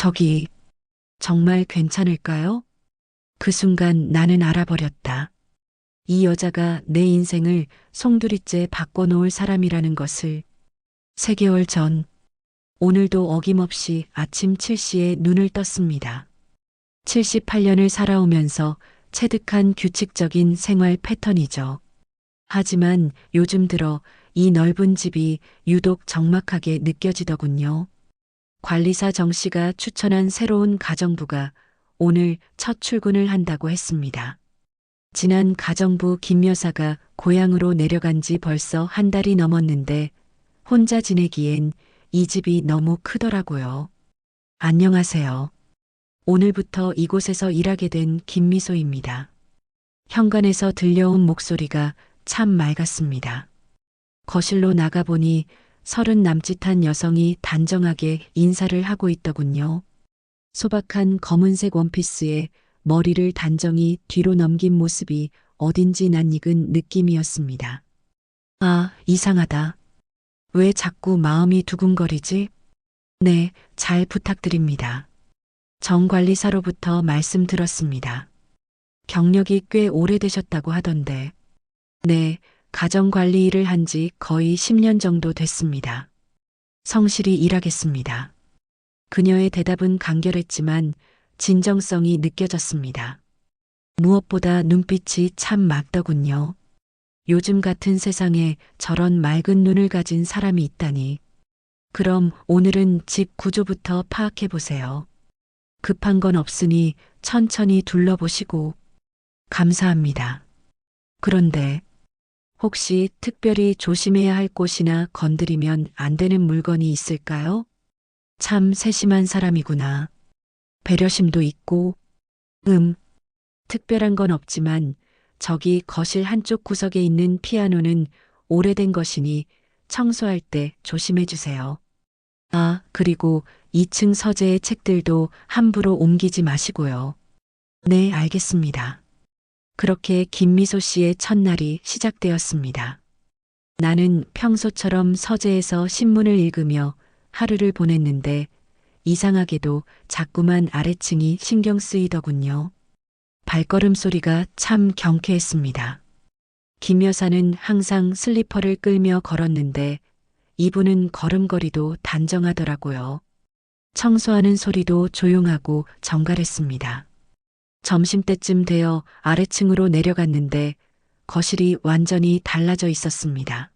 저기, 정말 괜찮을까요? 그 순간 나는 알아버렸다. 이 여자가 내 인생을 송두리째 바꿔놓을 사람이라는 것을. 3개월 전, 오늘도 어김없이 아침 7시에 눈을 떴습니다. 78년을 살아오면서 체득한 규칙적인 생활 패턴이죠. 하지만 요즘 들어 이 넓은 집이 유독 적막하게 느껴지더군요. 관리사 정 씨가 추천한 새로운 가정부가 오늘 첫 출근을 한다고 했습니다. 지난 가정부 김 여사가 고향으로 내려간 지 벌써 한 달이 넘었는데 혼자 지내기엔 이 집이 너무 크더라고요. 안녕하세요. 오늘부터 이곳에서 일하게 된 김미소입니다. 현관에서 들려온 목소리가 참 맑았습니다. 거실로 나가보니 30 남짓한 여성이 단정하게 인사를 하고 있더군요. 소박한 검은색 원피스에 머리를 단정히 뒤로 넘긴 모습이 어딘지 낯익은 느낌이었습니다. 아, 이상하다. 왜 자꾸 마음이 두근거리지? 네, 잘 부탁드립니다. 정 관리사로부터 말씀 들었습니다. 경력이 꽤 오래되셨다고 하던데. 네, 가정관리 일을 한 지 거의 10년 정도 됐습니다. 성실히 일하겠습니다. 그녀의 대답은 간결했지만 진정성이 느껴졌습니다. 무엇보다 눈빛이 참 맑더군요. 요즘 같은 세상에 저런 맑은 눈을 가진 사람이 있다니. 그럼 오늘은 집 구조부터 파악해 보세요. 급한 건 없으니 천천히 둘러보시고. 감사합니다. 그런데 혹시 특별히 조심해야 할 곳이나 건드리면 안 되는 물건이 있을까요? 참 세심한 사람이구나. 배려심도 있고, 특별한 건 없지만 저기 거실 한쪽 구석에 있는 피아노는 오래된 것이니 청소할 때 조심해 주세요. 아, 그리고 2층 서재의 책들도 함부로 옮기지 마시고요. 네, 알겠습니다. 그렇게 김미소 씨의 첫날이 시작되었습니다. 나는 평소처럼 서재에서 신문을 읽으며 하루를 보냈는데 이상하게도 자꾸만 아래층이 신경 쓰이더군요. 발걸음 소리가 참 경쾌했습니다. 김 여사는 항상 슬리퍼를 끌며 걸었는데 이분은 걸음걸이도 단정하더라고요. 청소하는 소리도 조용하고 정갈했습니다. 점심때쯤 되어 아래층으로 내려갔는데 거실이 완전히 달라져 있었습니다.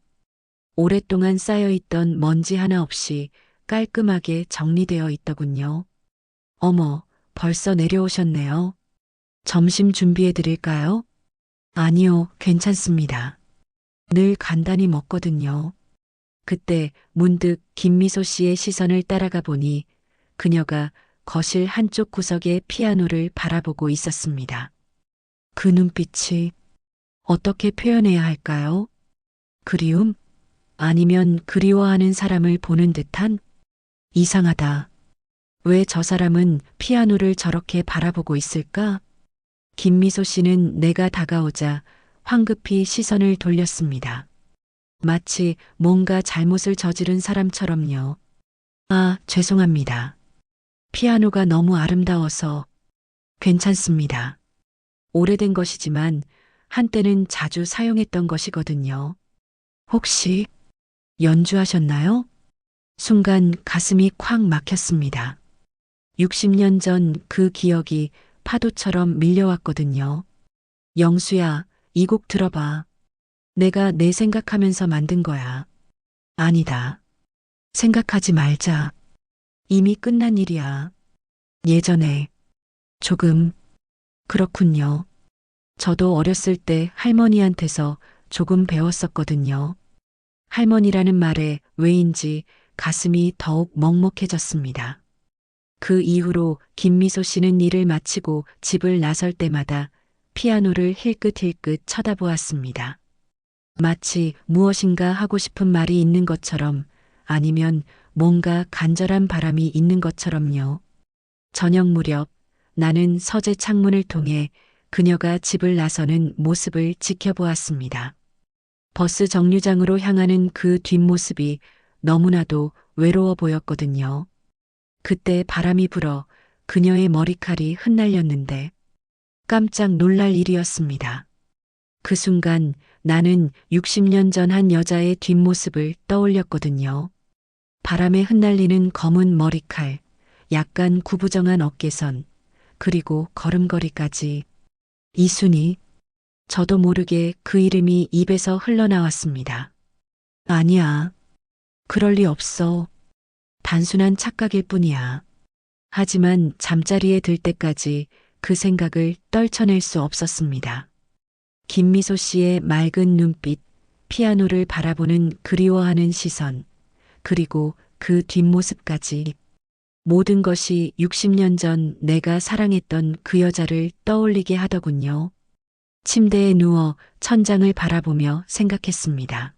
오랫동안 쌓여있던 먼지 하나 없이 깔끔하게 정리되어 있더군요. 어머, 벌써 내려오셨네요. 점심 준비해 드릴까요? 아니요, 괜찮습니다. 늘 간단히 먹거든요. 그때 문득 김미소 씨의 시선을 따라가 보니 그녀가 거실 한쪽 구석의 피아노를 바라보고 있었습니다. 그 눈빛이 어떻게 표현해야 할까요? 그리움? 아니면 그리워하는 사람을 보는 듯한? 이상하다. 왜 저 사람은 피아노를 저렇게 바라보고 있을까? 김미소 씨는 내가 다가오자 황급히 시선을 돌렸습니다. 마치 뭔가 잘못을 저지른 사람처럼요. 아, 죄송합니다. 피아노가 너무 아름다워서. 괜찮습니다. 오래된 것이지만 한때는 자주 사용했던 것이거든요. 혹시 연주하셨나요? 순간 가슴이 콱 막혔습니다. 60년 전 그 기억이 파도처럼 밀려왔거든요. 영수야, 이 곡 들어봐. 내가 내 생각하면서 만든 거야. 아니다. 생각하지 말자. 이미 끝난 일이야. 예전에 조금. 그렇군요. 저도 어렸을 때 할머니한테서 조금 배웠었거든요. 할머니라는 말에 왜인지 가슴이 더욱 먹먹해졌습니다. 그 이후로 김미소 씨는 일을 마치고 집을 나설 때마다 피아노를 힐끗힐끗 쳐다보았습니다. 마치 무엇인가 하고 싶은 말이 있는 것처럼 아니면 뭔가 간절한 바람이 있는 것처럼요. 저녁 무렵 나는 서재 창문을 통해 그녀가 집을 나서는 모습을 지켜보았습니다. 버스 정류장으로 향하는 그 뒷모습이 너무나도 외로워 보였거든요. 그때 바람이 불어 그녀의 머리칼이 흩날렸는데 깜짝 놀랄 일이었습니다. 그 순간 나는 60년 전 한 여자의 뒷모습을 떠올렸거든요. 바람에 흩날리는 검은 머리칼, 약간 구부정한 어깨선, 그리고 걸음걸이까지. 이순이, 저도 모르게 그 이름이 입에서 흘러나왔습니다. 아니야. 그럴 리 없어. 단순한 착각일 뿐이야. 하지만 잠자리에 들 때까지 그 생각을 떨쳐낼 수 없었습니다. 김미소 씨의 맑은 눈빛, 피아노를 바라보는 그리워하는 시선, 그리고 그 뒷모습까지. 모든 것이 60년 전 내가 사랑했던 그 여자를 떠올리게 하더군요. 침대에 누워 천장을 바라보며 생각했습니다.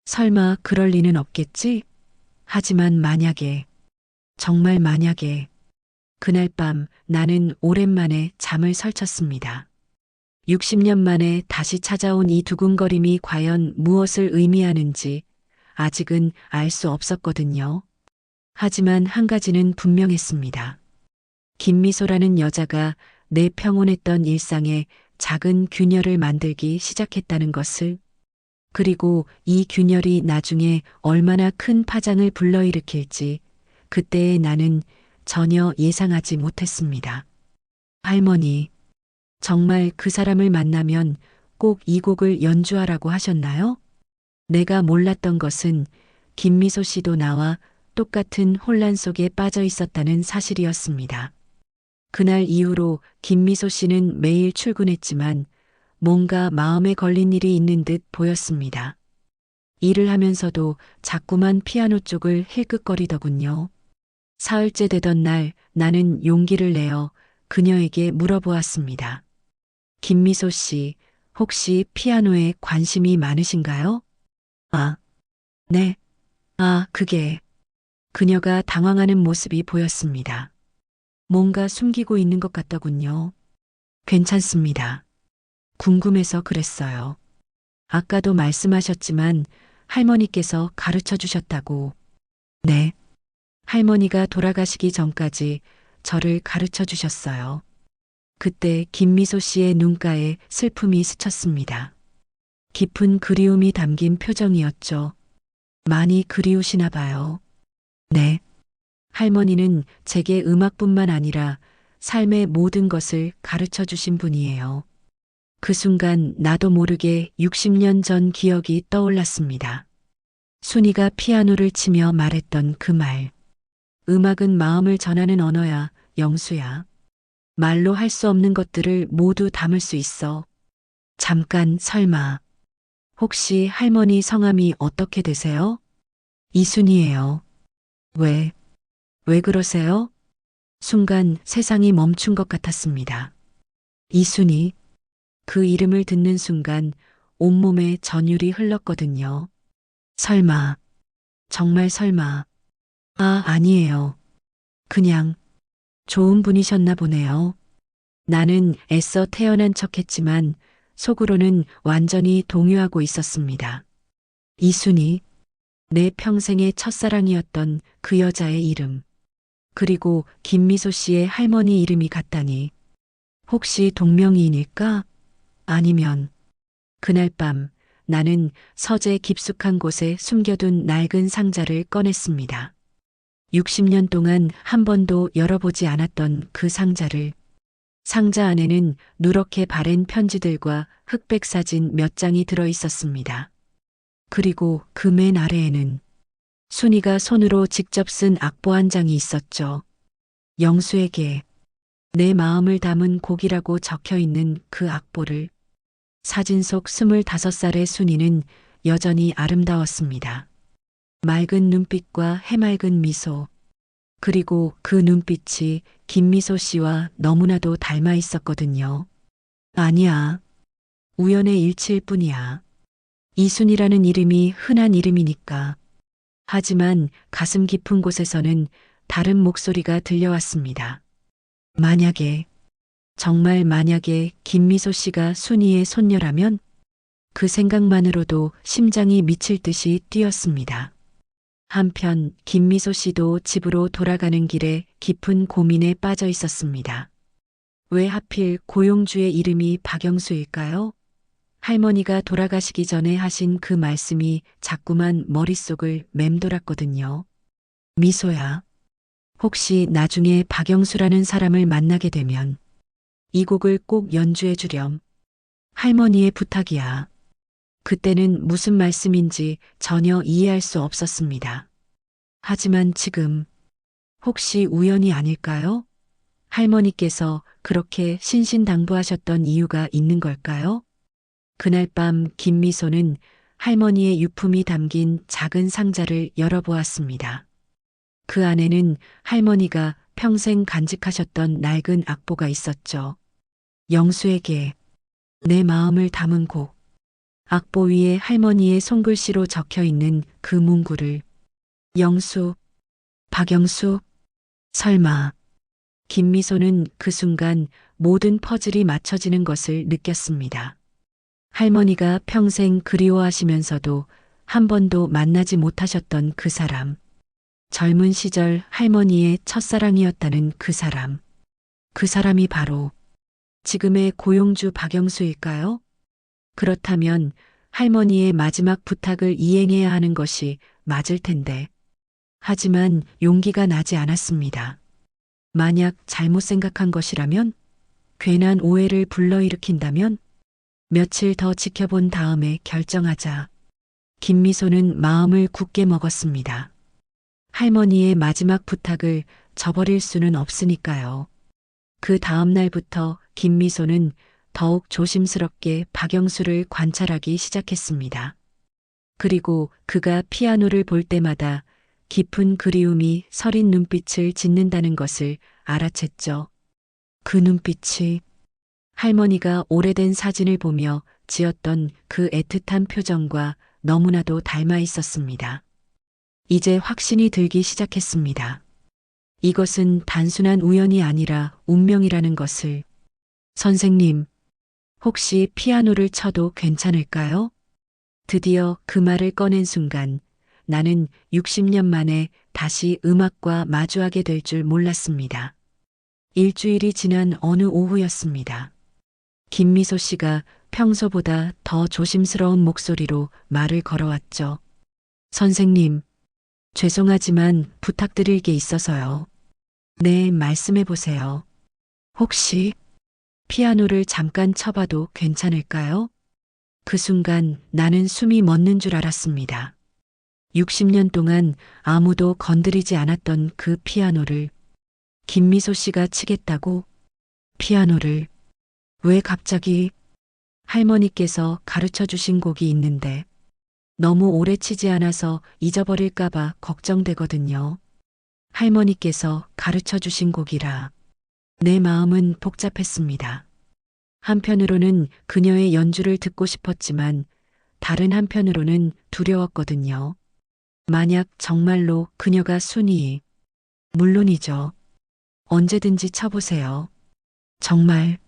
설마 그럴 리는 없겠지? 하지만 만약에, 정말 만약에, 그날 밤 나는 오랜만에 잠을 설쳤습니다. 60년 만에 다시 찾아온 이 두근거림이 과연 무엇을 의미하는지 아직은 알 수 없었거든요. 하지만 한 가지는 분명했습니다. 김미소라는 여자가 내 평온했던 일상에 작은 균열을 만들기 시작했다는 것을, 그리고 이 균열이 나중에 얼마나 큰 파장을 불러일으킬지 그때의 나는 전혀 예상하지 못했습니다. 할머니, 정말 그 사람을 만나면 꼭 이 곡을 연주하라고 하셨나요? 내가 몰랐던 것은 김미소 씨도 나와 똑같은 혼란 속에 빠져 있었다는 사실이었습니다. 그날 이후로 김미소 씨는 매일 출근했지만 뭔가 마음에 걸린 일이 있는 듯 보였습니다. 일을 하면서도 자꾸만 피아노 쪽을 힐끗거리더군요. 사흘째 되던 날 나는 용기를 내어 그녀에게 물어보았습니다. 김미소 씨, 혹시 피아노에 관심이 많으신가요? 아, 네. 그게. 그녀가 당황하는 모습이 보였습니다. 뭔가 숨기고 있는 것 같더군요. 괜찮습니다. 궁금해서 그랬어요. 아까도 말씀하셨지만 할머니께서 가르쳐 주셨다고. 네. 할머니가 돌아가시기 전까지 저를 가르쳐 주셨어요. 그때 김미소 씨의 눈가에 슬픔이 스쳤습니다. 깊은 그리움이 담긴 표정이었죠. 많이 그리우시나 봐요. 네. 할머니는 제게 음악뿐만 아니라 삶의 모든 것을 가르쳐 주신 분이에요. 그 순간 나도 모르게 60년 전 기억이 떠올랐습니다. 순이가 피아노를 치며 말했던 그 말. 음악은 마음을 전하는 언어야, 영수야. 말로 할 수 없는 것들을 모두 담을 수 있어. 잠깐, 설마. 혹시 할머니 성함이 어떻게 되세요? 이순이에요. 왜 그러세요? 순간 세상이 멈춘 것 같았습니다. 이순이, 그 이름을 듣는 순간 온몸에 전율이 흘렀거든요. 설마, 정말 설마. 아니에요. 그냥 좋은 분이셨나 보네요. 나는 애써 태어난 척했지만 속으로는 완전히 동요하고 있었습니다. 이순이, 내 평생의 첫사랑이었던 그 여자의 이름. 그리고 김미소 씨의 할머니 이름이 같다니. 혹시 동명이인일까? 아니면 그날 밤 나는 서재 깊숙한 곳에 숨겨둔 낡은 상자를 꺼냈습니다. 60년 동안 한 번도 열어보지 않았던 그 상자를. 상자 안에는 누렇게 바랜 편지들과 흑백 사진 몇 장이 들어 있었습니다. 그리고 그 맨 아래에는 순이가 손으로 직접 쓴 악보 한 장이 있었죠. 영수에게 내 마음을 담은 곡이라고 적혀 있는 그 악보를. 사진 속 25살의 순이는 여전히 아름다웠습니다. 맑은 눈빛과 해맑은 미소, 그리고 그 눈빛이 김미소 씨와 너무나도 닮아 있었거든요. 아니야. 우연의 일치일 뿐이야. 이순이라는 이름이 흔한 이름이니까. 하지만 가슴 깊은 곳에서는 다른 목소리가 들려왔습니다. 만약에, 정말 만약에 김미소 씨가 순이의 손녀라면? 그 생각만으로도 심장이 미칠 듯이 뛰었습니다. 한편 김미소 씨도 집으로 돌아가는 길에 깊은 고민에 빠져 있었습니다. 왜 하필 고용주의 이름이 박영수일까요? 할머니가 돌아가시기 전에 하신 그 말씀이 자꾸만 머릿속을 맴돌았거든요. 미소야, 혹시 나중에 박영수라는 사람을 만나게 되면 이 곡을 꼭 연주해 주렴. 할머니의 부탁이야. 그때는 무슨 말씀인지 전혀 이해할 수 없었습니다. 하지만 지금 혹시 우연이 아닐까요? 할머니께서 그렇게 신신당부하셨던 이유가 있는 걸까요? 그날 밤 김미소는 할머니의 유품이 담긴 작은 상자를 열어보았습니다. 그 안에는 할머니가 평생 간직하셨던 낡은 악보가 있었죠. 영수에게 내 마음을 담은 곡. 악보 위에 할머니의 손글씨로 적혀 있는 그 문구를 영수, 박영수, 설마. 김미소는 그 순간 모든 퍼즐이 맞춰지는 것을 느꼈습니다. 할머니가 평생 그리워하시면서도 한 번도 만나지 못하셨던 그 사람. 젊은 시절 할머니의 첫사랑이었다는 그 사람. 그 사람이 바로 지금의 고용주 박영수일까요? 그렇다면 할머니의 마지막 부탁을 이행해야 하는 것이 맞을 텐데. 하지만 용기가 나지 않았습니다. 만약 잘못 생각한 것이라면? 괜한 오해를 불러일으킨다면? 며칠 더 지켜본 다음에 결정하자. 김미소는 마음을 굳게 먹었습니다. 할머니의 마지막 부탁을 저버릴 수는 없으니까요. 그 다음 날부터 김미소는 더욱 조심스럽게 박영수를 관찰하기 시작했습니다. 그리고 그가 피아노를 볼 때마다 깊은 그리움이 서린 눈빛을 짓는다는 것을 알아챘죠. 그 눈빛이 할머니가 오래된 사진을 보며 지었던 그 애틋한 표정과 너무나도 닮아 있었습니다. 이제 확신이 들기 시작했습니다. 이것은 단순한 우연이 아니라 운명이라는 것을. 선생님, 혹시 피아노를 쳐도 괜찮을까요? 드디어 그 말을 꺼낸 순간 나는 60년 만에 다시 음악과 마주하게 될 줄 몰랐습니다. 일주일이 지난 어느 오후였습니다. 김미소 씨가 평소보다 더 조심스러운 목소리로 말을 걸어왔죠. 선생님, 죄송하지만 부탁드릴 게 있어서요. 네, 말씀해 보세요. 혹시 피아노를 잠깐 쳐봐도 괜찮을까요? 그 순간 나는 숨이 멎는 줄 알았습니다. 60년 동안 아무도 건드리지 않았던 그 피아노를 김미소 씨가 치겠다고? 피아노를 왜 갑자기? 할머니께서 가르쳐 주신 곡이 있는데 너무 오래 치지 않아서 잊어버릴까봐 걱정되거든요. 할머니께서 가르쳐 주신 곡이라 내 마음은 복잡했습니다. 한편으로는 그녀의 연주를 듣고 싶었지만 다른 한편으로는 두려웠거든요. 만약 정말로 그녀가 순이, 물론이죠. 언제든지 쳐보세요. 정말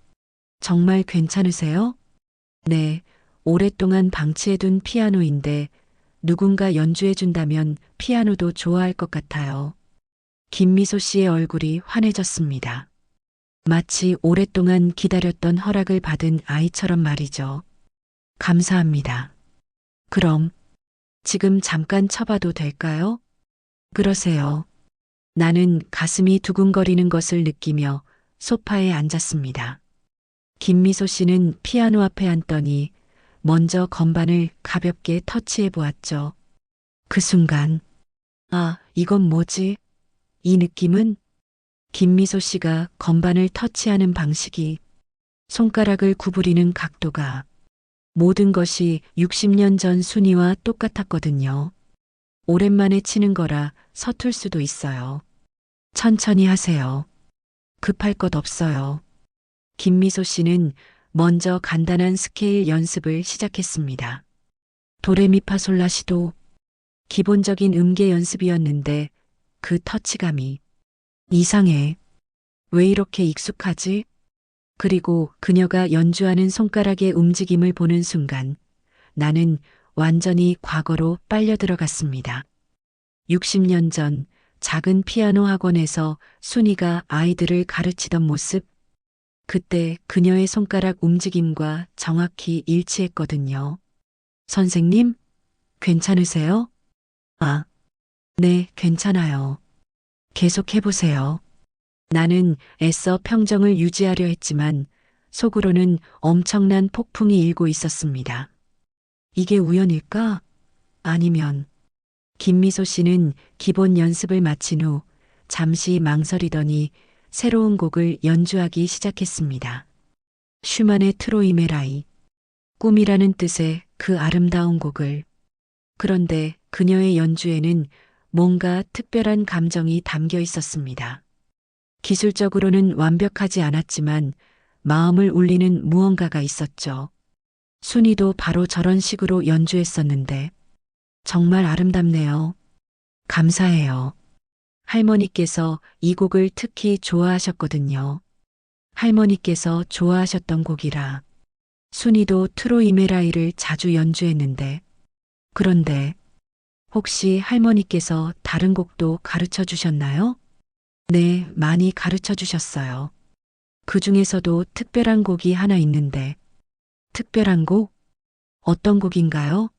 괜찮으세요? 네, 오랫동안 방치해둔 피아노인데 누군가 연주해준다면 피아노도 좋아할 것 같아요. 김미소 씨의 얼굴이 환해졌습니다. 마치 오랫동안 기다렸던 허락을 받은 아이처럼 말이죠. 감사합니다. 그럼 지금 잠깐 쳐봐도 될까요? 그러세요. 나는 가슴이 두근거리는 것을 느끼며 소파에 앉았습니다. 김미소 씨는 피아노 앞에 앉더니 먼저 건반을 가볍게 터치해 보았죠. 그 순간, 아, 이건 뭐지? 이 느낌은? 김미소 씨가 건반을 터치하는 방식이, 손가락을 구부리는 각도가, 모든 것이 60년 전 순이와 똑같았거든요. 오랜만에 치는 거라 서툴 수도 있어요. 천천히 하세요. 급할 것 없어요. 김미소 씨는 먼저 간단한 스케일 연습을 시작했습니다. 도레미파솔라시도 기본적인 음계 연습이었는데 그 터치감이 이상해. 왜 이렇게 익숙하지? 그리고 그녀가 연주하는 손가락의 움직임을 보는 순간 나는 완전히 과거로 빨려 들어갔습니다. 60년 전 작은 피아노 학원에서 순이가 아이들을 가르치던 모습, 그때 그녀의 손가락 움직임과 정확히 일치했거든요. 선생님, 괜찮으세요? 아, 네, 괜찮아요. 계속 해보세요. 나는 애써 평정을 유지하려 했지만 속으로는 엄청난 폭풍이 일고 있었습니다. 이게 우연일까? 아니면 김미소 씨는 기본 연습을 마친 후 잠시 망설이더니 새로운 곡을 연주하기 시작했습니다. 슈만의 트로이메라이, 꿈이라는 뜻의 그 아름다운 곡을. 그런데 그녀의 연주에는 뭔가 특별한 감정이 담겨 있었습니다. 기술적으로는 완벽하지 않았지만 마음을 울리는 무언가가 있었죠. 순이도 바로 저런 식으로 연주했었는데 정말 아름답네요. 감사해요. 할머니께서 이 곡을 특히 좋아하셨거든요. 할머니께서 좋아하셨던 곡이라 순이도 트로이메라이를 자주 연주했는데 그런데 혹시 할머니께서 다른 곡도 가르쳐 주셨나요? 네, 많이 가르쳐 주셨어요. 그 중에서도 특별한 곡이 하나 있는데 특별한 곡? 어떤 곡인가요?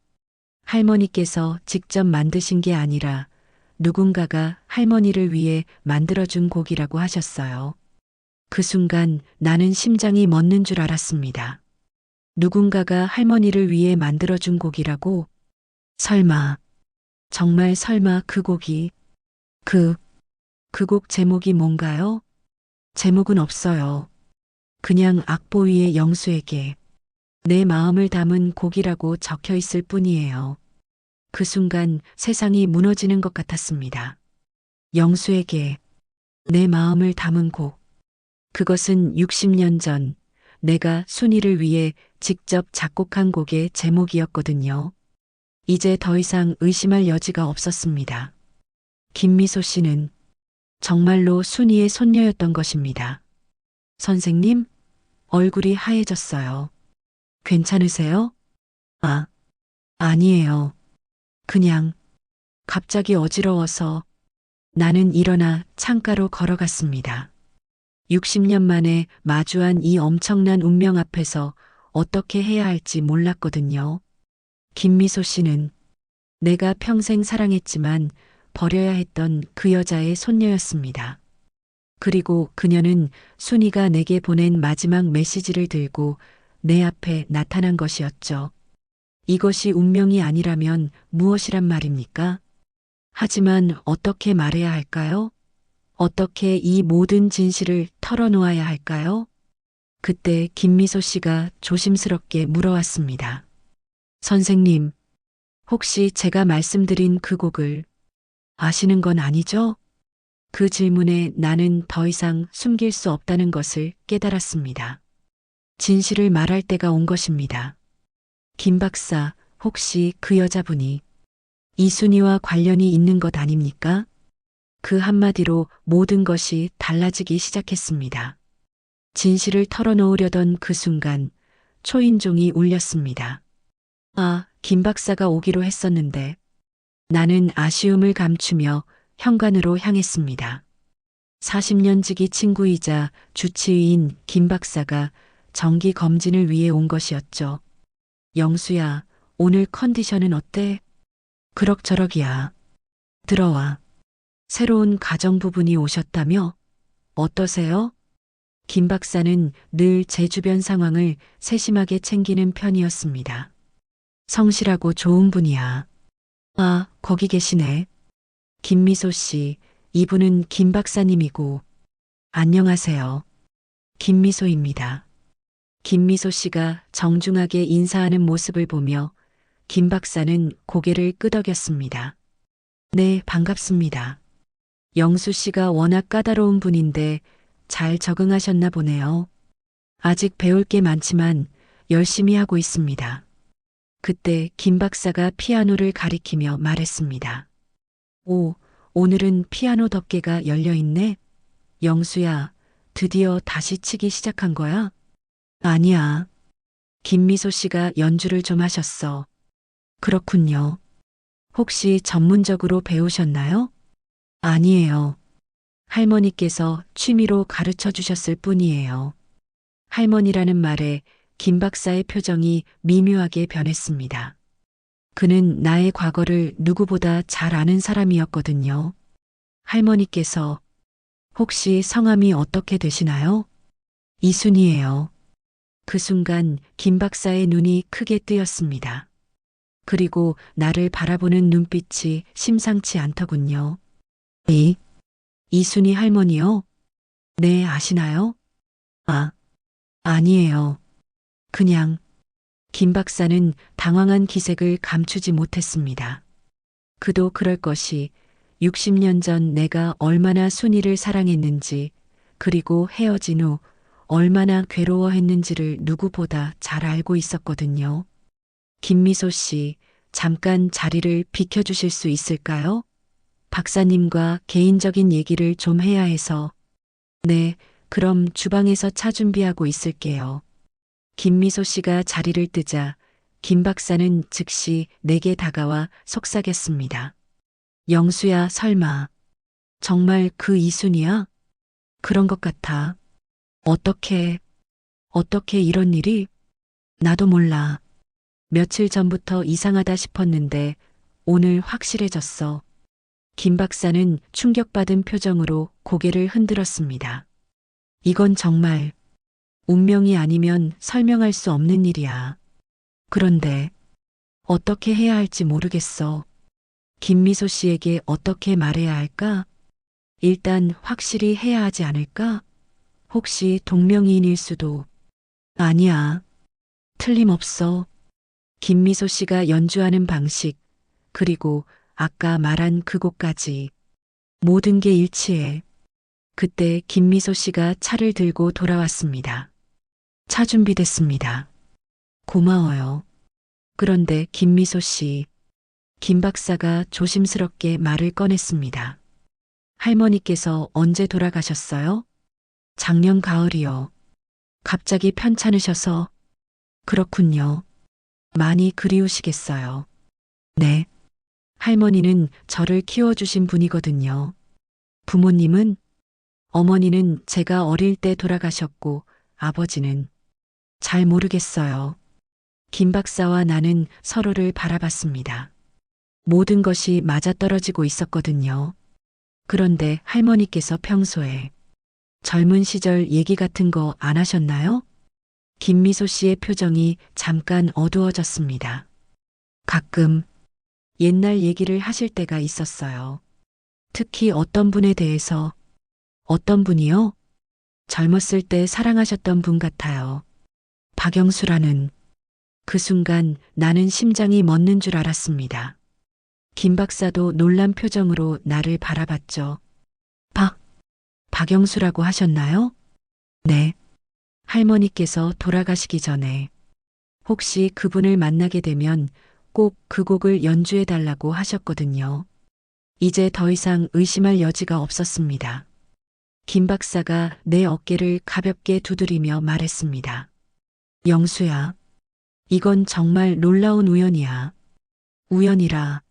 할머니께서 직접 만드신 게 아니라 누군가가 할머니를 위해 만들어준 곡이라고 하셨어요. 그 순간 나는 심장이 멎는 줄 알았습니다. 누군가가 할머니를 위해 만들어준 곡이라고? 설마, 정말 설마 그 곡이, 그 곡 제목이 뭔가요? 제목은 없어요. 그냥 악보 위에 영수에게 내 마음을 담은 곡이라고 적혀 있을 뿐이에요. 그 순간 세상이 무너지는 것 같았습니다. 영수에게 내 마음을 담은 곡. 그것은 60년 전 내가 순이를 위해 직접 작곡한 곡의 제목이었거든요. 이제 더 이상 의심할 여지가 없었습니다. 김미소 씨는 정말로 순이의 손녀였던 것입니다. 선생님, 얼굴이 하얘졌어요. 괜찮으세요? 아, 아니에요. 그냥 갑자기 어지러워서 나는 일어나 창가로 걸어갔습니다. 60년 만에 마주한 이 엄청난 운명 앞에서 어떻게 해야 할지 몰랐거든요. 김미소 씨는 내가 평생 사랑했지만 버려야 했던 그 여자의 손녀였습니다. 그리고 그녀는 순이가 내게 보낸 마지막 메시지를 들고 내 앞에 나타난 것이었죠. 이것이 운명이 아니라면 무엇이란 말입니까? 하지만 어떻게 말해야 할까요? 어떻게 이 모든 진실을 털어놓아야 할까요? 그때 김미소 씨가 조심스럽게 물어왔습니다. 선생님, 혹시 제가 말씀드린 그 곡을 아시는 건 아니죠? 그 질문에 나는 더 이상 숨길 수 없다는 것을 깨달았습니다. 진실을 말할 때가 온 것입니다. 김 박사, 혹시 그 여자분이 이순이와 관련이 있는 것 아닙니까? 그 한마디로 모든 것이 달라지기 시작했습니다. 진실을 털어놓으려던 그 순간 초인종이 울렸습니다. 아, 김 박사가 오기로 했었는데 나는 아쉬움을 감추며 현관으로 향했습니다. 40년 지기 친구이자 주치의인 김 박사가 정기 검진을 위해 온 것이었죠. 영수야, 오늘 컨디션은 어때? 그럭저럭이야. 들어와. 새로운 가정부분이 오셨다며? 어떠세요? 김 박사는 늘 제 주변 상황을 세심하게 챙기는 편이었습니다. 성실하고 좋은 분이야. 아, 거기 계시네. 김미소 씨, 이분은 김 박사님이고. 안녕하세요. 김미소입니다. 김미소 씨가 정중하게 인사하는 모습을 보며 김 박사는 고개를 끄덕였습니다. 네, 반갑습니다. 영수 씨가 워낙 까다로운 분인데 잘 적응하셨나 보네요. 아직 배울 게 많지만 열심히 하고 있습니다. 그때 김 박사가 피아노를 가리키며 말했습니다. 오, 오늘은 피아노 덮개가 열려 있네. 영수야, 드디어 다시 치기 시작한 거야? 아니야. 김미소 씨가 연주를 좀 하셨어. 그렇군요. 혹시 전문적으로 배우셨나요? 아니에요. 할머니께서 취미로 가르쳐 주셨을 뿐이에요. 할머니라는 말에 김 박사의 표정이 미묘하게 변했습니다. 그는 나의 과거를 누구보다 잘 아는 사람이었거든요. 할머니께서 혹시 성함이 어떻게 되시나요? 이순이에요. 그 순간 김 박사의 눈이 크게 뜨였습니다. 그리고 나를 바라보는 눈빛이 심상치 않더군요. 이순이 할머니요? 네, 아시나요? 아, 아니에요. 그냥 김 박사는 당황한 기색을 감추지 못했습니다. 그도 그럴 것이 60년 전 내가 얼마나 순이를 사랑했는지, 그리고 헤어진 후 얼마나 괴로워했는지를 누구보다 잘 알고 있었거든요. 김미소 씨, 잠깐 자리를 비켜주실 수 있을까요? 박사님과 개인적인 얘기를 좀 해야 해서. 네, 그럼 주방에서 차 준비하고 있을게요. 김미소 씨가 자리를 뜨자 김 박사는 즉시 내게 다가와 속삭였습니다. 영수야, 설마. 정말 그 이순이야? 그런 것 같아. 어떻게, 어떻게 이런 일이? 나도 몰라. 며칠 전부터 이상하다 싶었는데 오늘 확실해졌어. 김 박사는 충격받은 표정으로 고개를 흔들었습니다. 이건 정말 운명이 아니면 설명할 수 없는 일이야. 그런데 어떻게 해야 할지 모르겠어. 김미소 씨에게 어떻게 말해야 할까? 일단 확실히 해야 하지 않을까? 혹시 동명이인일 수도. 아니야. 틀림없어. 김미소 씨가 연주하는 방식, 그리고 아까 말한 그곳까지. 모든 게 일치해. 그때 김미소 씨가 차를 들고 돌아왔습니다. 차 준비됐습니다. 고마워요. 그런데 김미소 씨, 김 박사가 조심스럽게 말을 꺼냈습니다. 할머니께서 언제 돌아가셨어요? 작년 가을이요. 갑자기 편찮으셔서. 그렇군요. 많이 그리우시겠어요. 네. 할머니는 저를 키워주신 분이거든요. 부모님은, 어머니는 제가 어릴 때 돌아가셨고, 아버지는 잘 모르겠어요. 김 박사와 나는 서로를 바라봤습니다. 모든 것이 맞아떨어지고 있었거든요. 그런데 할머니께서 평소에 젊은 시절 얘기 같은 거 안 하셨나요? 김미소 씨의 표정이 잠깐 어두워졌습니다. 가끔 옛날 얘기를 하실 때가 있었어요. 특히 어떤 분에 대해서. 어떤 분이요? 젊었을 때 사랑하셨던 분 같아요. 박영수라는. 그 순간 나는 심장이 멎는 줄 알았습니다. 김 박사도 놀란 표정으로 나를 바라봤죠. 박영수라고 하셨나요? 네. 할머니께서 돌아가시기 전에 혹시 그분을 만나게 되면 꼭 그 곡을 연주해 달라고 하셨거든요. 이제 더 이상 의심할 여지가 없었습니다. 김 박사가 내 어깨를 가볍게 두드리며 말했습니다. 영수야, 이건 정말 놀라운 우연이야. 우연이라.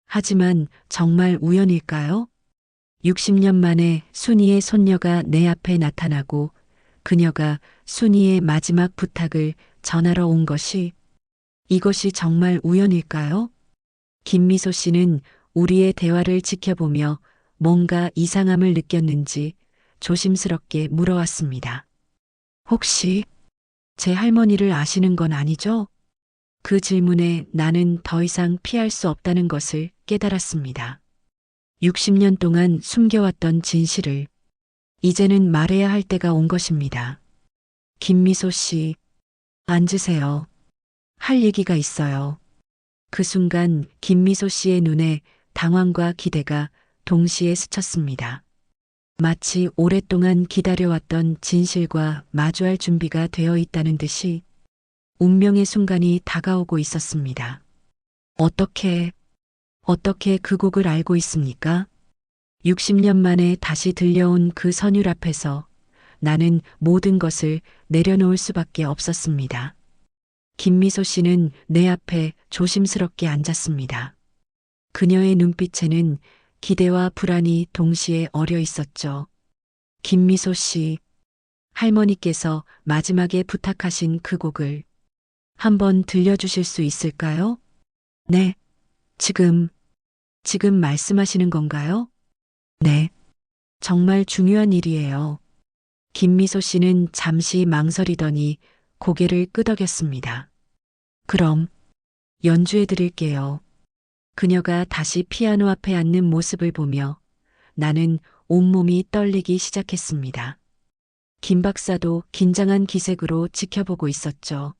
하지만 정말 우연일까요? 60년 만에 순이의 손녀가 내 앞에 나타나고 그녀가 순이의 마지막 부탁을 전하러 온 것이, 이것이 정말 우연일까요? 김미소 씨는 우리의 대화를 지켜보며 뭔가 이상함을 느꼈는지 조심스럽게 물어왔습니다. 혹시 제 할머니를 아시는 건 아니죠? 그 질문에 나는 더 이상 피할 수 없다는 것을 깨달았습니다. 60년 동안 숨겨왔던 진실을 이제는 말해야 할 때가 온 것입니다. 김미소 씨, 앉으세요. 할 얘기가 있어요. 그 순간 김미소 씨의 눈에 당황과 기대가 동시에 스쳤습니다. 마치 오랫동안 기다려왔던 진실과 마주할 준비가 되어 있다는 듯이 운명의 순간이 다가오고 있었습니다. 어떻게 그 곡을 알고 있습니까? 60년 만에 다시 들려온 그 선율 앞에서 나는 모든 것을 내려놓을 수밖에 없었습니다. 김미소 씨는 내 앞에 조심스럽게 앉았습니다. 그녀의 눈빛에는 기대와 불안이 동시에 어려 있었죠. 김미소 씨, 할머니께서 마지막에 부탁하신 그 곡을 한번 들려주실 수 있을까요? 네, 지금 말씀하시는 건가요? 네, 정말 중요한 일이에요. 김미소 씨는 잠시 망설이더니 고개를 끄덕였습니다. 그럼 연주해 드릴게요. 그녀가 다시 피아노 앞에 앉는 모습을 보며 나는 온몸이 떨리기 시작했습니다. 김 박사도 긴장한 기색으로 지켜보고 있었죠.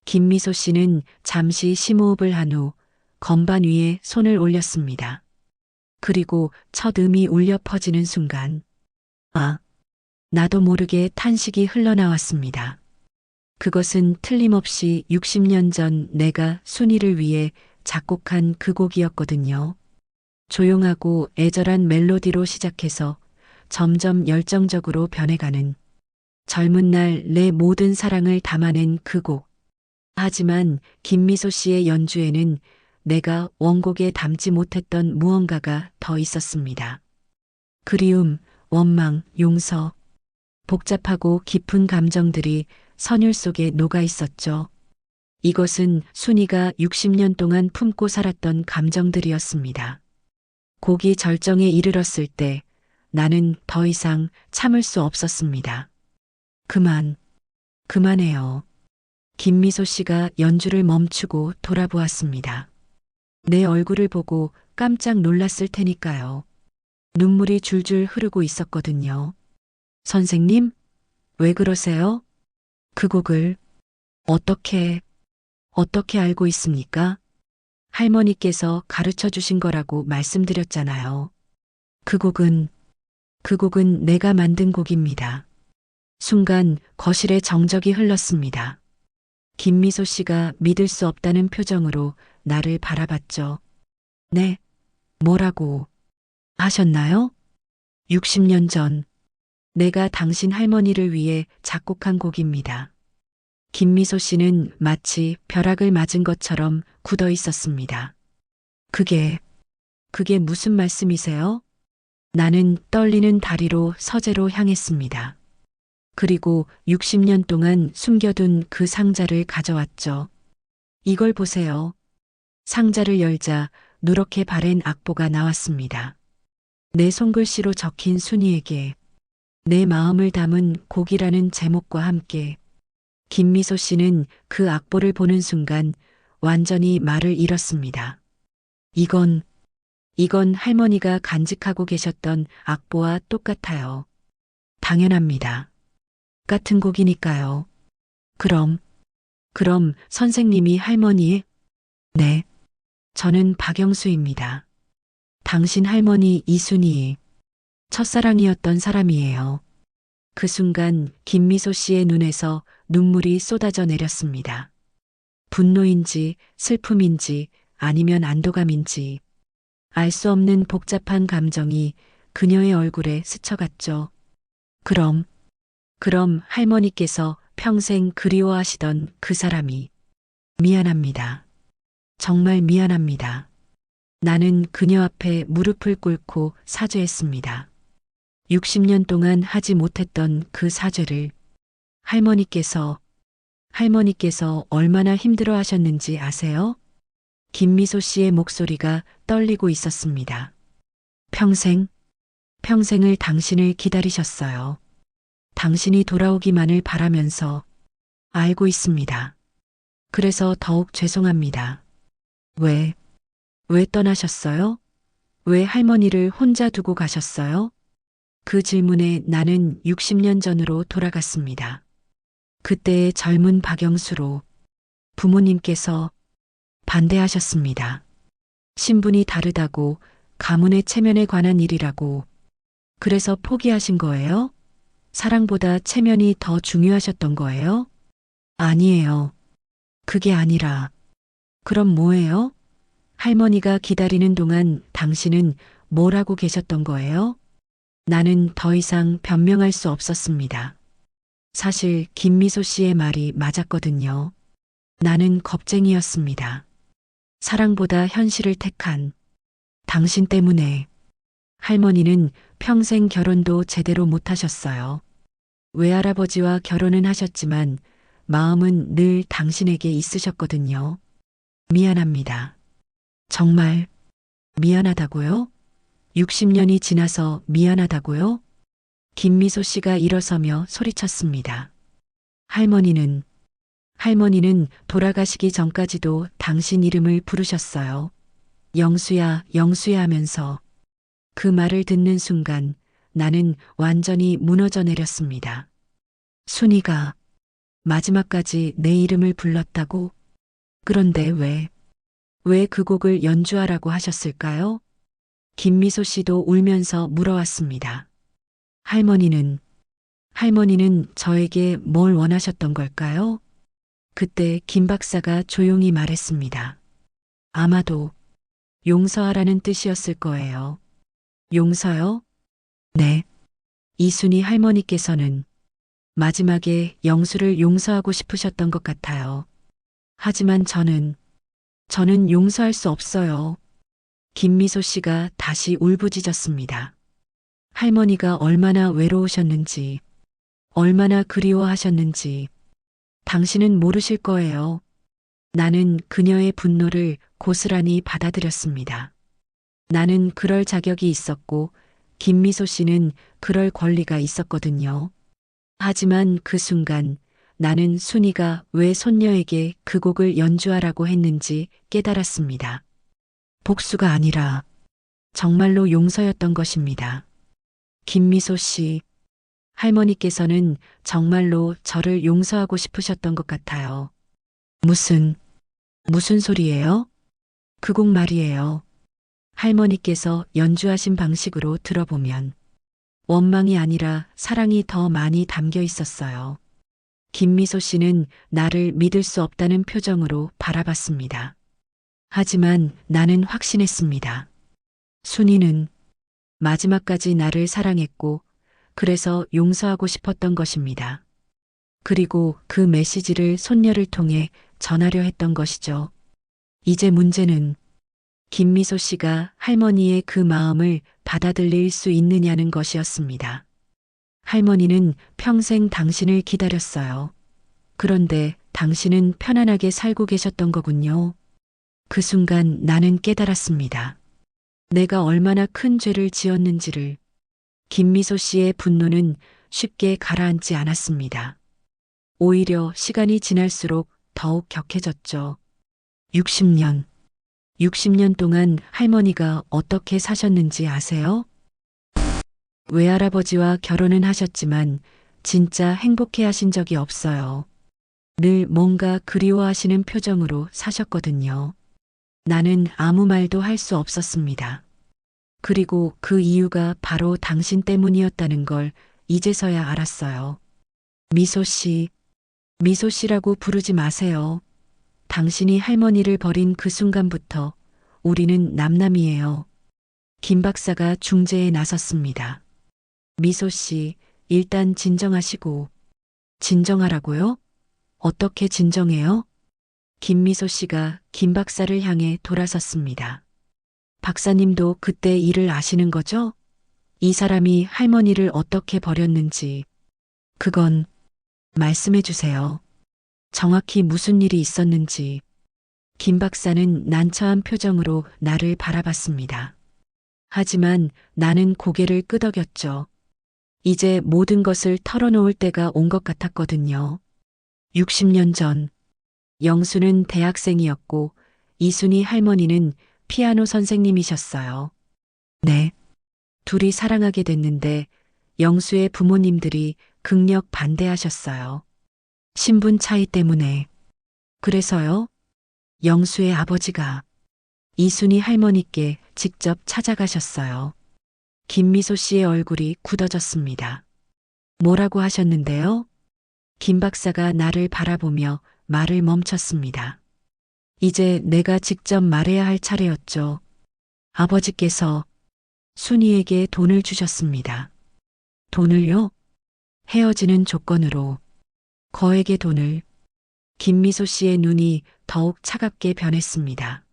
김미소 씨는 잠시 심호흡을 한 후 건반 위에 손을 올렸습니다. 그리고 첫 음이 울려 퍼지는 순간, 아, 나도 모르게 탄식이 흘러나왔습니다. 그것은 틀림없이 60년 전 내가 순이를 위해 작곡한 그 곡이었거든요. 조용하고 애절한 멜로디로 시작해서 점점 열정적으로 변해가는 젊은 날 내 모든 사랑을 담아낸 그 곡. 하지만 김미소 씨의 연주에는 내가 원곡에 담지 못했던 무언가가 더 있었습니다. 그리움, 원망, 용서, 복잡하고 깊은 감정들이 선율 속에 녹아 있었죠. 이것은 순이가 60년 동안 품고 살았던 감정들이었습니다. 곡이 절정에 이르렀을 때 나는 더 이상 참을 수 없었습니다. 그만해요. 김미소 씨가 연주를 멈추고 돌아보았습니다. 내 얼굴을 보고 깜짝 놀랐을 테니까요. 눈물이 줄줄 흐르고 있었거든요. 선생님, 왜 그러세요? 그 곡을 어떻게 알고 있습니까? 할머니께서 가르쳐 주신 거라고 말씀드렸잖아요. 그 곡은 내가 만든 곡입니다. 순간 거실에 정적이 흘렀습니다. 김미소 씨가 믿을 수 없다는 표정으로 나를 바라봤죠. 네, 뭐라고 하셨나요? 60년 전 내가 당신 할머니를 위해 작곡한 곡입니다. 김미소 씨는 마치 벼락을 맞은 것처럼 굳어 있었습니다. 그게 무슨 말씀이세요? 나는 떨리는 다리로 서재로 향했습니다. 그리고 60년 동안 숨겨둔 그 상자를 가져왔죠. 이걸 보세요. 상자를 열자 누렇게 바랜 악보가 나왔습니다. 내 손글씨로 적힌 순이에게 내 마음을 담은 곡이라는 제목과 함께 김미소 씨는 그 악보를 보는 순간 완전히 말을 잃었습니다. 이건 할머니가 간직하고 계셨던 악보와 똑같아요. 당연합니다. 같은 곡이니까요. 그럼 선생님이 할머니? 네, 저는 박영수입니다. 당신 할머니 이순희, 첫사랑이었던 사람이에요. 그 순간 김미소 씨의 눈에서 눈물이 쏟아져 내렸습니다. 분노인지 슬픔인지 아니면 안도감인지 알 수 없는 복잡한 감정이 그녀의 얼굴에 스쳐갔죠. 그럼 할머니께서 평생 그리워하시던 그 사람이 미안합니다. 정말 미안합니다. 나는 그녀 앞에 무릎을 꿇고 사죄했습니다. 60년 동안 하지 못했던 그 사죄를 할머니께서 얼마나 힘들어 하셨는지 아세요? 김미소 씨의 목소리가 떨리고 있었습니다. 평생을 당신을 기다리셨어요. 당신이 돌아오기만을 바라면서 알고 있습니다. 그래서 더욱 죄송합니다. 왜 떠나셨어요? 왜 할머니를 혼자 두고 가셨어요? 그 질문에 나는 60년 전으로 돌아갔습니다. 그때의 젊은 박영수로 부모님께서 반대하셨습니다. 신분이 다르다고 가문의 체면에 관한 일이라고. 그래서 포기하신 거예요? 사랑보다 체면이 더 중요하셨던 거예요? 아니에요. 그게 아니라. 그럼 뭐예요? 할머니가 기다리는 동안 당신은 뭘 하고 계셨던 거예요? 나는 더 이상 변명할 수 없었습니다. 사실 김미소 씨의 말이 맞았거든요. 나는 겁쟁이였습니다. 사랑보다 현실을 택한 당신 때문에. 할머니는 평생 결혼도 제대로 못 하셨어요. 외할아버지와 결혼은 하셨지만 마음은 늘 당신에게 있으셨거든요. 미안합니다. 정말 미안하다고요? 60년이 지나서 미안하다고요? 김미소 씨가 일어서며 소리쳤습니다. 할머니는 돌아가시기 전까지도 당신 이름을 부르셨어요. 영수야, 영수야 하면서. 그 말을 듣는 순간 나는 완전히 무너져 내렸습니다. 순이가 마지막까지 내 이름을 불렀다고? 그런데 왜 그 곡을 연주하라고 하셨을까요? 김미소 씨도 울면서 물어왔습니다. 할머니는 저에게 뭘 원하셨던 걸까요? 그때 김 박사가 조용히 말했습니다. 아마도 용서하라는 뜻이었을 거예요. 용서요? 네. 이순이 할머니께서는 마지막에 영수를 용서하고 싶으셨던 것 같아요. 하지만 저는 용서할 수 없어요. 김미소 씨가 다시 울부짖었습니다. 할머니가 얼마나 외로우셨는지, 얼마나 그리워하셨는지 당신은 모르실 거예요. 나는 그녀의 분노를 고스란히 받아들였습니다. 나는 그럴 자격이 있었고 김미소 씨는 그럴 권리가 있었거든요. 하지만 그 순간 나는 순이가 왜 손녀에게 그 곡을 연주하라고 했는지 깨달았습니다. 복수가 아니라 정말로 용서였던 것입니다. 김미소 씨, 할머니께서는 정말로 저를 용서하고 싶으셨던 것 같아요. 무슨 소리예요? 그 곡 말이에요. 할머니께서 연주하신 방식으로 들어보면 원망이 아니라 사랑이 더 많이 담겨 있었어요. 김미소 씨는 나를 믿을 수 없다는 표정으로 바라봤습니다. 하지만 나는 확신했습니다. 순이는 마지막까지 나를 사랑했고 그래서 용서하고 싶었던 것입니다. 그리고 그 메시지를 손녀를 통해 전하려 했던 것이죠. 이제 문제는 김미소 씨가 할머니의 그 마음을 받아들일 수 있느냐는 것이었습니다. 할머니는 평생 당신을 기다렸어요. 그런데 당신은 편안하게 살고 계셨던 거군요. 그 순간 나는 깨달았습니다. 내가 얼마나 큰 죄를 지었는지를. 김미소 씨의 분노는 쉽게 가라앉지 않았습니다. 오히려 시간이 지날수록 더욱 격해졌죠. 60년 동안 할머니가 어떻게 사셨는지 아세요? 외할아버지와 결혼은 하셨지만 진짜 행복해 하신 적이 없어요. 늘 뭔가 그리워하시는 표정으로 사셨거든요. 나는 아무 말도 할 수 없었습니다. 그리고 그 이유가 바로 당신 때문이었다는 걸 이제서야 알았어요. 미소 씨라고 부르지 마세요. 당신이 할머니를 버린 그 순간부터 우리는 남남이에요. 김 박사가 중재에 나섰습니다. 미소 씨, 일단 진정하시고. 진정하라고요? 어떻게 진정해요? 김미소 씨가 김 박사를 향해 돌아섰습니다. 박사님도 그때 일을 아시는 거죠? 이 사람이 할머니를 어떻게 버렸는지. 그건 말씀해 주세요. 정확히 무슨 일이 있었는지. 김 박사는 난처한 표정으로 나를 바라봤습니다. 하지만 나는 고개를 끄덕였죠. 이제 모든 것을 털어놓을 때가 온 것 같았거든요. 60년 전, 영수는 대학생이었고 이순이 할머니는 피아노 선생님이셨어요. 네. 둘이 사랑하게 됐는데 영수의 부모님들이 극력 반대하셨어요. 신분 차이 때문에. 그래서요? 영수의 아버지가 이순이 할머니께 직접 찾아가셨어요. 김미소 씨의 얼굴이 굳어졌습니다. 뭐라고 하셨는데요? 김 박사가 나를 바라보며 말을 멈췄습니다. 이제 내가 직접 말해야 할 차례였죠. 아버지께서 순이에게 돈을 주셨습니다. 돈을요? 헤어지는 조건으로. 거액의 돈을. 김미소 씨의 눈이 더욱 차갑게 변했습니다.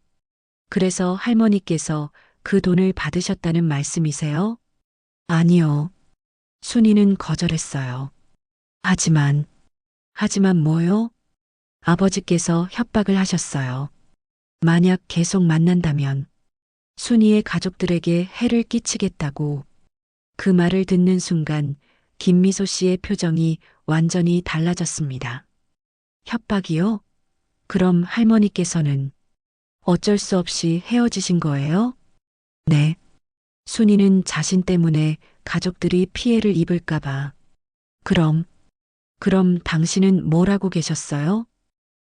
그래서 할머니께서 그 돈을 받으셨다는 말씀이세요? 아니요. 순이는 거절했어요. 하지만 뭐요? 아버지께서 협박을 하셨어요. 만약 계속 만난다면 순이의 가족들에게 해를 끼치겠다고. 그 말을 듣는 순간 김미소 씨의 표정이 완전히 달라졌습니다. 협박이요? 그럼 할머니께서는 어쩔 수 없이 헤어지신 거예요? 네. 순이는 자신 때문에 가족들이 피해를 입을까봐. 그럼, 그럼 당신은 뭘 하고 계셨어요?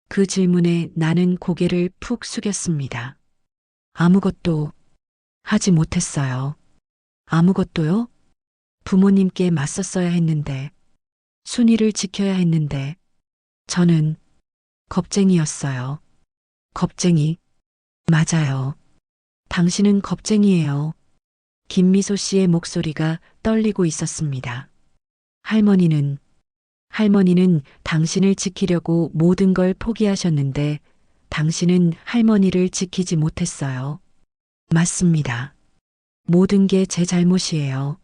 그 질문에 나는 고개를 푹 숙였습니다. 아무것도 하지 못했어요. 아무것도요? 부모님께 맞섰어야 했는데, 순이를 지켜야 했는데, 저는 겁쟁이였어요. 겁쟁이? 맞아요. 당신은 겁쟁이에요. 김미소 씨의 목소리가 떨리고 있었습니다. 할머니는, 할머니는 당신을 지키려고 모든 걸 포기하셨는데, 당신은 할머니를 지키지 못했어요. 맞습니다. 모든 게 제 잘못이에요.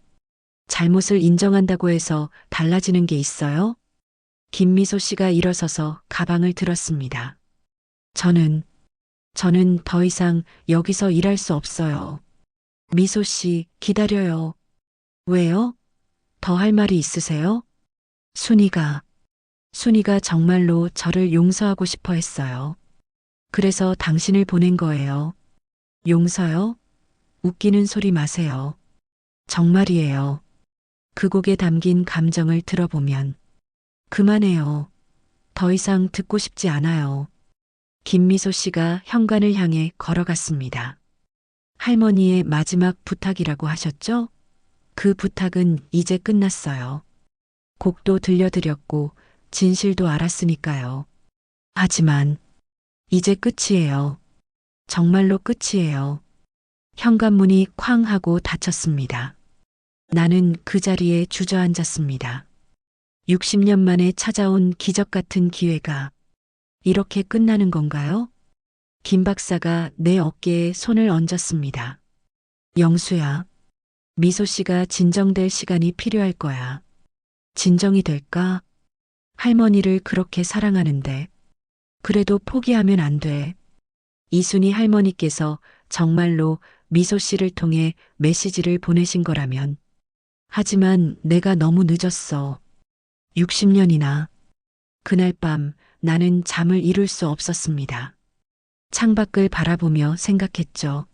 잘못을 인정한다고 해서 달라지는 게 있어요? 김미소 씨가 일어서서 가방을 들었습니다. 저는 더 이상 여기서 일할 수 없어요. 미소 씨, 기다려요. 왜요? 더 할 말이 있으세요? 순이가, 순이가 정말로 저를 용서하고 싶어 했어요. 그래서 당신을 보낸 거예요. 용서요? 웃기는 소리 마세요. 정말이에요. 그 곡에 담긴 감정을 들어보면 그만해요. 더 이상 듣고 싶지 않아요. 김미소 씨가 현관을 향해 걸어갔습니다. 할머니의 마지막 부탁이라고 하셨죠? 그 부탁은 이제 끝났어요. 곡도 들려드렸고 진실도 알았으니까요. 하지만 이제 끝이에요. 정말로 끝이에요. 현관문이 쾅 하고 닫혔습니다. 나는 그 자리에 주저앉았습니다. 60년 만에 찾아온 기적 같은 기회가 이렇게 끝나는 건가요? 김 박사가 내 어깨에 손을 얹었습니다. 영수야, 미소 씨가 진정될 시간이 필요할 거야. 진정이 될까? 할머니를 그렇게 사랑하는데. 그래도 포기하면 안 돼. 이순희 할머니께서 정말로 미소 씨를 통해 메시지를 보내신 거라면. 하지만 내가 너무 늦었어. 60년이나. 그날 밤 나는 잠을 이룰 수 없었습니다. 창밖을 바라보며 생각했죠.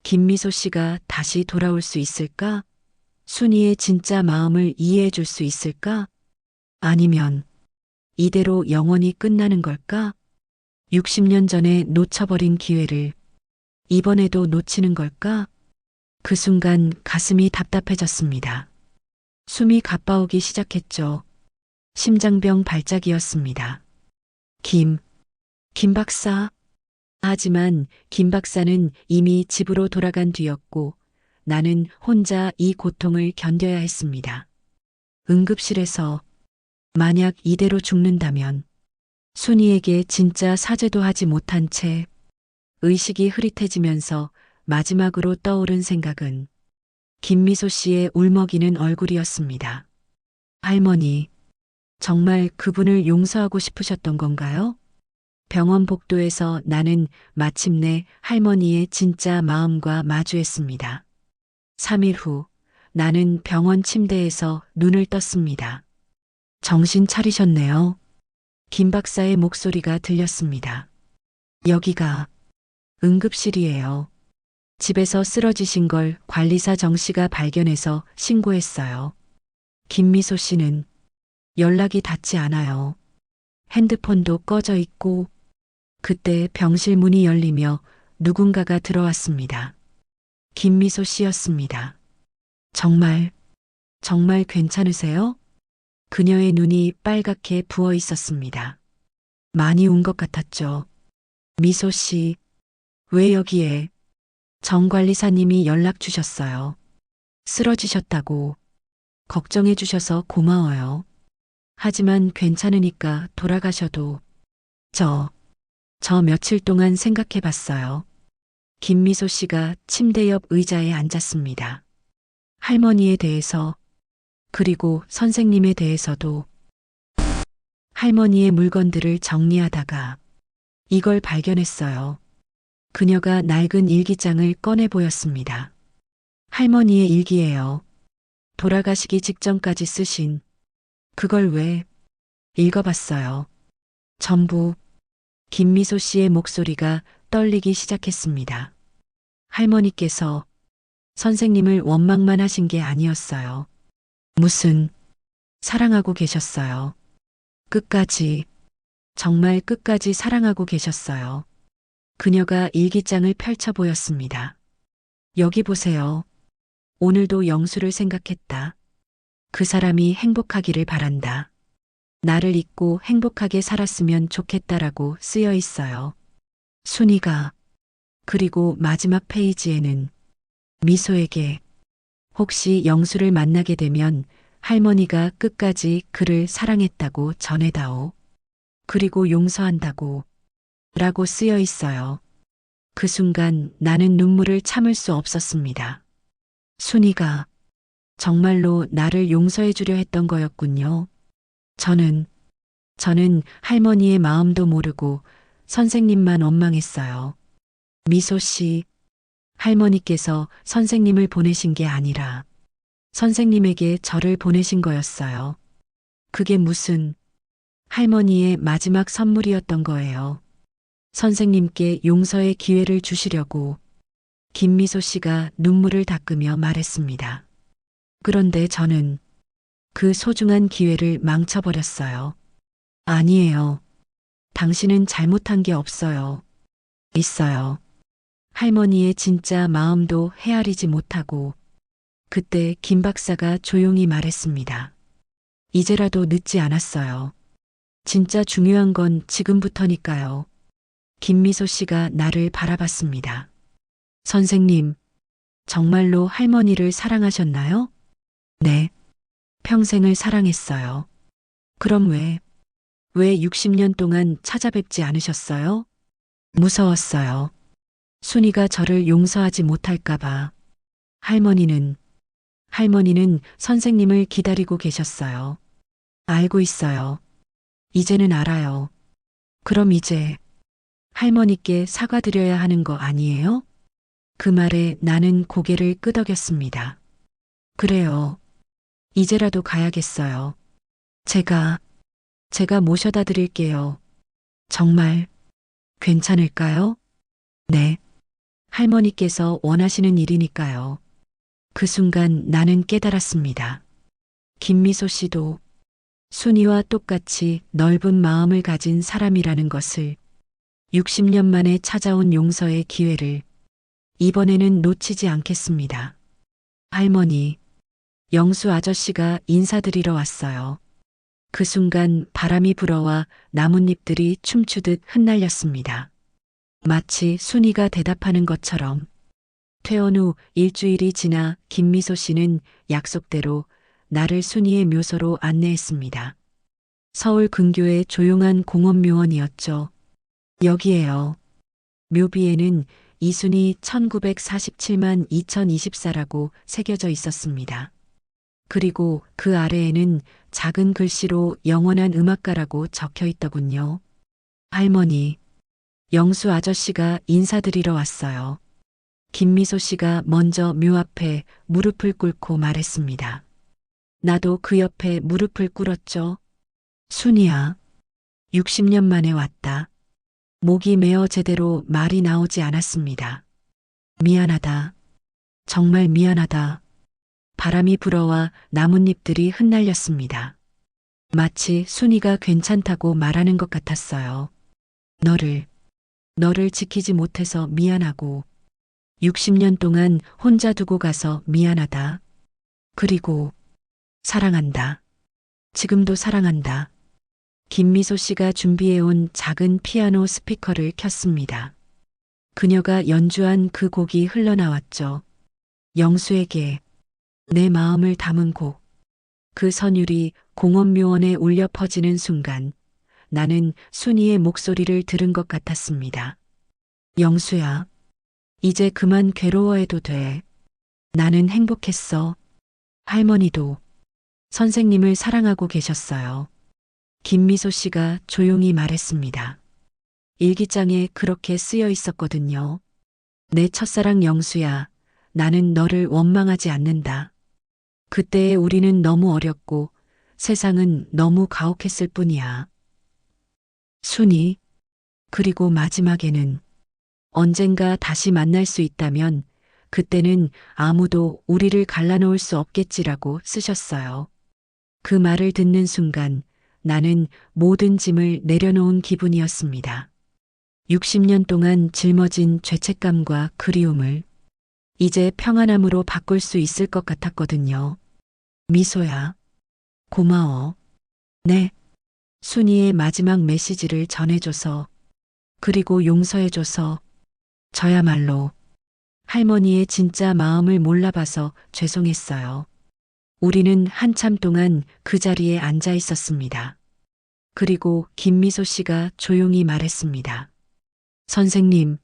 김미소 씨가 다시 돌아올 수 있을까? 순이의 진짜 마음을 이해해 줄 수 있을까? 아니면 이대로 영원히 끝나는 걸까? 60년 전에 놓쳐버린 기회를 이번에도 놓치는 걸까? 그 순간 가슴이 답답해졌습니다. 숨이 가빠오기 시작했죠. 심장병 발작이었습니다. 김 박사. 하지만 김 박사는 이미 집으로 돌아간 뒤였고 나는 혼자 이 고통을 견뎌야 했습니다. 응급실에서 만약 이대로 죽는다면 순이에게 진짜 사죄도 하지 못한 채 의식이 흐릿해지면서 마지막으로 떠오른 생각은 김미소 씨의 울먹이는 얼굴이었습니다. 할머니, 정말 그분을 용서하고 싶으셨던 건가요? 병원 복도에서 나는 마침내 할머니의 진짜 마음과 마주했습니다. 3일 후 나는 병원 침대에서 눈을 떴습니다. 정신 차리셨네요. 김 박사의 목소리가 들렸습니다. 여기가 응급실이에요. 집에서 쓰러지신 걸 관리사 정 씨가 발견해서 신고했어요. 김미소 씨는 연락이 닿지 않아요. 핸드폰도 꺼져 있고 그때 병실 문이 열리며 누군가가 들어왔습니다. 김미소 씨였습니다. 정말 괜찮으세요? 그녀의 눈이 빨갛게 부어 있었습니다. 많이 운 것 같았죠. 미소 씨, 왜 여기에? 정 관리사님이 연락 주셨어요. 쓰러지셨다고. 걱정해 주셔서 고마워요. 하지만 괜찮으니까 돌아가셔도. 저 며칠 동안 생각해 봤어요. 김미소 씨가 침대 옆 의자에 앉았습니다. 할머니에 대해서, 그리고 선생님에 대해서도. 할머니의 물건들을 정리하다가 이걸 발견했어요. 그녀가 낡은 일기장을 꺼내 보였습니다. 할머니의 일기예요. 돌아가시기 직전까지 쓰신. 그걸 왜? 읽어봤어요. 전부. 김미소 씨의 목소리가 떨리기 시작했습니다. 할머니께서 선생님을 원망만 하신 게 아니었어요. 무슨, 사랑하고 계셨어요. 끝까지, 정말 끝까지 사랑하고 계셨어요. 그녀가 일기장을 펼쳐 보였습니다. 여기 보세요. 오늘도 영수를 생각했다. 그 사람이 행복하기를 바란다. 나를 잊고 행복하게 살았으면 좋겠다라고 쓰여 있어요. 순이가. 그리고 마지막 페이지에는 미소에게 혹시 영수를 만나게 되면 할머니가 끝까지 그를 사랑했다고 전해다오. 그리고 용서한다고 라고 쓰여 있어요. 그 순간 나는 눈물을 참을 수 없었습니다. 순이가 정말로 나를 용서해 주려 했던 거였군요. 저는 할머니의 마음도 모르고 선생님만 원망했어요. 미소 씨, 할머니께서 선생님을 보내신 게 아니라 선생님에게 저를 보내신 거였어요. 그게 무슨 할머니의 마지막 선물이었던 거예요. 선생님께 용서의 기회를 주시려고. 김미소 씨가 눈물을 닦으며 말했습니다. 그런데 저는 그 소중한 기회를 망쳐버렸어요. 아니에요. 당신은 잘못한 게 없어요. 있어요. 할머니의 진짜 마음도 헤아리지 못하고. 그때 김 박사가 조용히 말했습니다. 이제라도 늦지 않았어요. 진짜 중요한 건 지금부터니까요. 김미소 씨가 나를 바라봤습니다. 선생님, 정말로 할머니를 사랑하셨나요? 네. 평생을 사랑했어요. 그럼 왜 60년 동안 찾아뵙지 않으셨어요? 무서웠어요. 순이가 저를 용서하지 못할까봐. 할머니는 선생님을 기다리고 계셨어요. 알고 있어요. 이제는 알아요. 그럼 이제 할머니께 사과드려야 하는 거 아니에요? 그 말에 나는 고개를 끄덕였습니다. 그래요. 이제라도 가야겠어요. 제가 모셔다 드릴게요. 정말 괜찮을까요? 네. 할머니께서 원하시는 일이니까요. 그 순간 나는 깨달았습니다. 김미소 씨도 순이와 똑같이 넓은 마음을 가진 사람이라는 것을. 60년 만에 찾아온 용서의 기회를 이번에는 놓치지 않겠습니다. 할머니, 영수 아저씨가 인사드리러 왔어요. 그 순간 바람이 불어와 나뭇잎들이 춤추듯 흩날렸습니다. 마치 순이가 대답하는 것처럼. 퇴원 후 일주일이 지나 김미소 씨는 약속대로 나를 순이의 묘소로 안내했습니다. 서울 근교의 조용한 공원묘원이었죠. 여기에요. 묘비에는 이순이 1947만 2024라고 새겨져 있었습니다. 그리고 그 아래에는 작은 글씨로 영원한 음악가라고 적혀 있더군요. 할머니, 영수 아저씨가 인사드리러 왔어요. 김미소 씨가 먼저 묘 앞에 무릎을 꿇고 말했습니다. 나도 그 옆에 무릎을 꿇었죠. 순이야, 60년 만에 왔다. 목이 메어 제대로 말이 나오지 않았습니다. 미안하다. 정말 미안하다. 바람이 불어와 나뭇잎들이 흩날렸습니다. 마치 순이가 괜찮다고 말하는 것 같았어요. 너를 지키지 못해서 미안하고 60년 동안 혼자 두고 가서 미안하다. 그리고 사랑한다. 지금도 사랑한다. 김미소 씨가 준비해온 작은 피아노 스피커를 켰습니다. 그녀가 연주한 그 곡이 흘러나왔죠. 영수에게 내 마음을 담은 곡. 그 선율이 공원묘원에 울려 퍼지는 순간 나는 순이의 목소리를 들은 것 같았습니다. 영수야, 이제 그만 괴로워해도 돼. 나는 행복했어. 할머니도 선생님을 사랑하고 계셨어요. 김미소 씨가 조용히 말했습니다. 일기장에 그렇게 쓰여 있었거든요. 내 첫사랑 영수야, 나는 너를 원망하지 않는다. 그때의 우리는 너무 어렸고 세상은 너무 가혹했을 뿐이야. 순이, 그리고 마지막에는 언젠가 다시 만날 수 있다면 그때는 아무도 우리를 갈라놓을 수 없겠지라고 쓰셨어요. 그 말을 듣는 순간 나는 모든 짐을 내려놓은 기분이었습니다. 60년 동안 짊어진 죄책감과 그리움을 이제 평안함으로 바꿀 수 있을 것 같았거든요. 미소야, 고마워. 네. 순이의 마지막 메시지를 전해줘서, 그리고 용서해줘서, 저야말로 할머니의 진짜 마음을 몰라봐서 죄송했어요. 우리는 한참 동안 그 자리에 앉아 있었습니다. 그리고 김미소 씨가 조용히 말했습니다. 선생님,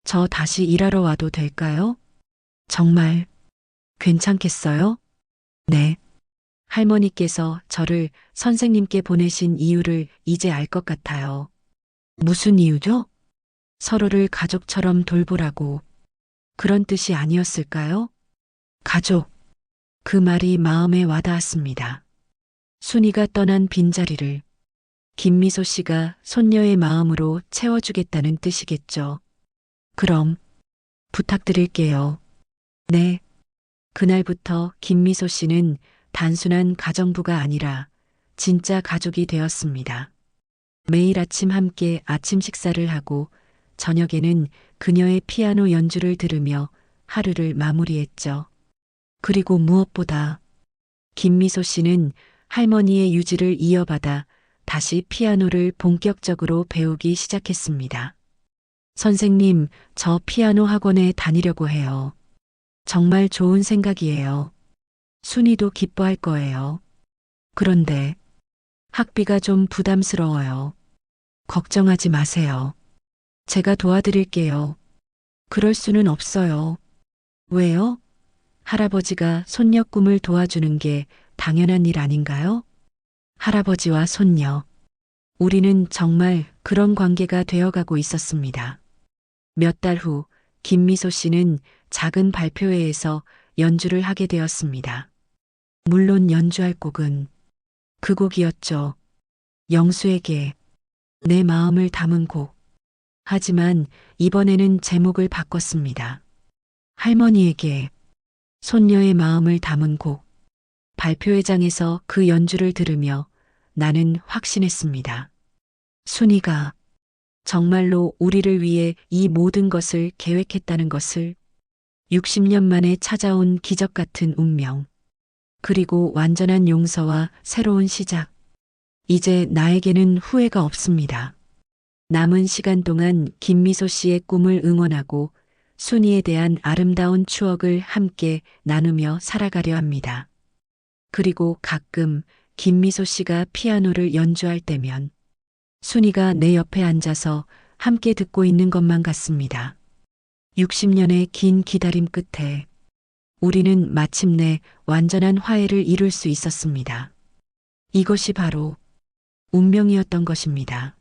저 다시 일하러 와도 될까요? 정말 괜찮겠어요? 네. 할머니께서 저를 선생님께 보내신 이유를 이제 알 것 같아요. 무슨 이유죠? 서로를 가족처럼 돌보라고. 그런 뜻이 아니었을까요? 가족. 그 말이 마음에 와닿았습니다. 순이가 떠난 빈자리를 김미소 씨가 손녀의 마음으로 채워주겠다는 뜻이겠죠. 그럼 부탁드릴게요. 네. 그날부터 김미소 씨는 단순한 가정부가 아니라 진짜 가족이 되었습니다. 매일 아침 함께 아침 식사를 하고 저녁에는 그녀의 피아노 연주를 들으며 하루를 마무리했죠. 그리고 무엇보다 김미소 씨는 할머니의 유지를 이어받아 다시 피아노를 본격적으로 배우기 시작했습니다. 선생님, 저 피아노 학원에 다니려고 해요. 정말 좋은 생각이에요. 순이도 기뻐할 거예요. 그런데 학비가 좀 부담스러워요. 걱정하지 마세요. 제가 도와드릴게요. 그럴 수는 없어요. 왜요? 할아버지가 손녀 꿈을 도와주는 게 당연한 일 아닌가요? 할아버지와 손녀. 우리는 정말 그런 관계가 되어가고 있었습니다. 몇 달 후 김미소 씨는 작은 발표회에서 연주를 하게 되었습니다. 물론 연주할 곡은 그 곡이었죠. 영수에게 내 마음을 담은 곡. 하지만 이번에는 제목을 바꿨습니다. 할머니에게 손녀의 마음을 담은 곡. 발표회장에서 그 연주를 들으며 나는 확신했습니다. 순이가 정말로 우리를 위해 이 모든 것을 계획했다는 것을 60년 만에 찾아온 기적 같은 운명. 그리고 완전한 용서와 새로운 시작. 이제 나에게는 후회가 없습니다. 남은 시간 동안 김미소 씨의 꿈을 응원하고 순이에 대한 아름다운 추억을 함께 나누며 살아가려 합니다. 그리고 가끔 김미소 씨가 피아노를 연주할 때면 순이가 내 옆에 앉아서 함께 듣고 있는 것만 같습니다. 60년의 긴 기다림 끝에 우리는 마침내 완전한 화해를 이룰 수 있었습니다. 이것이 바로 운명이었던 것입니다.